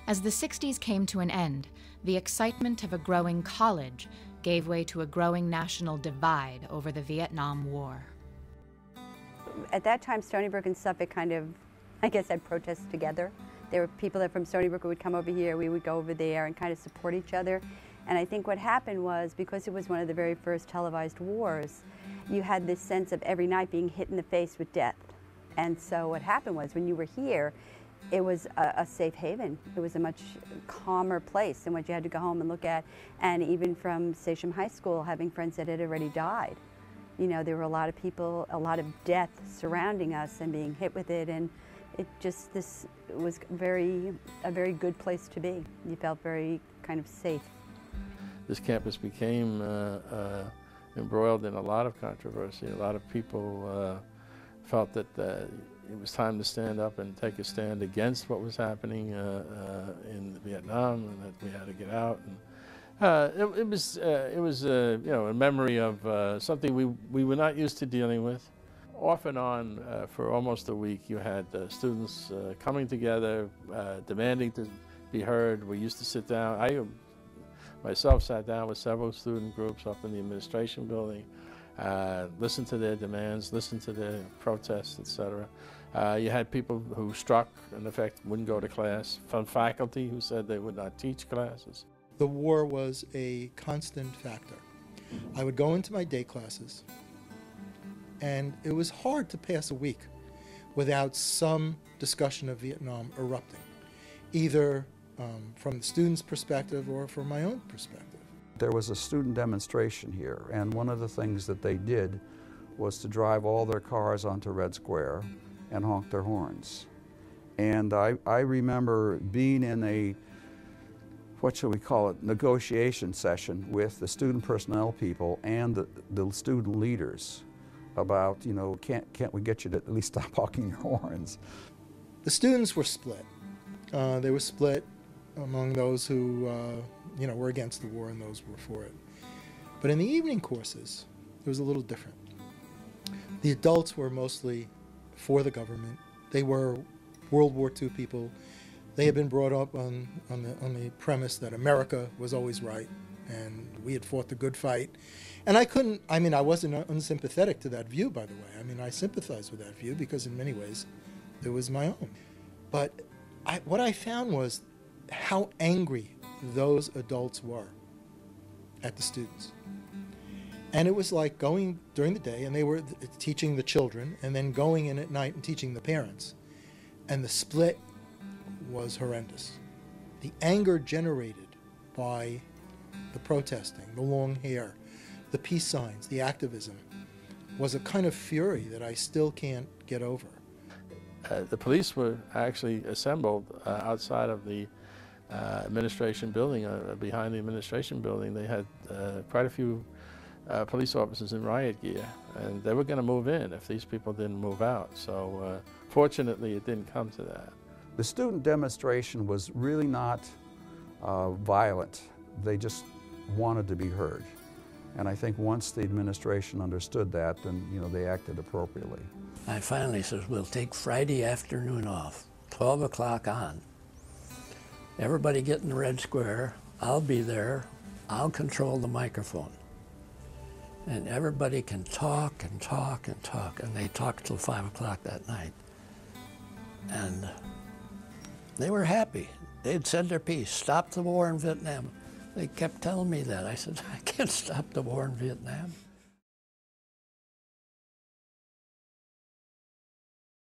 As the 60s came to an end, the excitement of a growing college gave way to a growing national divide over the Vietnam War. At that time, Stony Brook and Suffolk kind of, I guess, had protests together. There were people that from Stony Brook who would come over here, we would go over there and kind of support each other. And I think what happened was, because it was one of the very first televised wars, you had this sense of every night being hit in the face with death. And so what happened was, when you were here, it was a safe haven. It was a much calmer place than what you had to go home and look at. And even from Sachem High School, having friends that had already died, you know, there were a lot of people, a lot of death surrounding us and being hit with it. And it just, this was a very good place to be. You felt very kind of safe. This campus became embroiled in a lot of controversy. A lot of people felt that it was time to stand up and take a stand against what was happening in Vietnam, and that we had to get out. And it was you know, a memory of something we were not used to dealing with. Off and on, for almost a week, you had students coming together, demanding to be heard. We used to sit down. I myself sat down with several student groups up in the administration building, listened to their demands, listened to their protests, etc. You had people who struck, in effect, wouldn't go to class, from faculty who said they would not teach classes. The war was a constant factor. I would go into my day classes, and it was hard to pass a week without some discussion of Vietnam erupting, either from the students' perspective or from my own perspective. There was a student demonstration here, and one of the things that they did was to drive all their cars onto Red Square and honk their horns. And I remember being in a, what shall we call it, negotiation session with the student personnel people and the student leaders about, you know, can't we get you to at least stop honking your horns? The students were split. They were split among those who you know, were against the war and those who were for it. But in the evening courses, it was a little different. The adults were mostly for the government. They were World War II people. They had been brought up on the premise that America was always right, and we had fought the good fight. And I wasn't unsympathetic to that view, by the way. I mean, I sympathized with that view because in many ways it was my own. But what I found was how angry those adults were at the students. And it was like going during the day, and they were teaching the children, and then going in at night and teaching the parents. And the split was horrendous. The anger generated by the protesting, the long hair, the peace signs, the activism, was a kind of fury that I still can't get over. The police were actually assembled outside of the administration building, behind the administration building. They had quite a few police officers in riot gear, and they were going to move in if these people didn't move out. So fortunately, it didn't come to that. The student demonstration was really not violent. They just wanted to be heard. And I think once the administration understood that, then, you know, they acted appropriately. I finally said, we'll take Friday afternoon off, 12 o'clock on. Everybody get in the Red Square. I'll be there. I'll control the microphone. And everybody can talk and talk and talk. And they talked till 5 o'clock that night. And they were happy. They'd said their piece, stop the war in Vietnam. They kept telling me that. I said, I can't stop the war in Vietnam.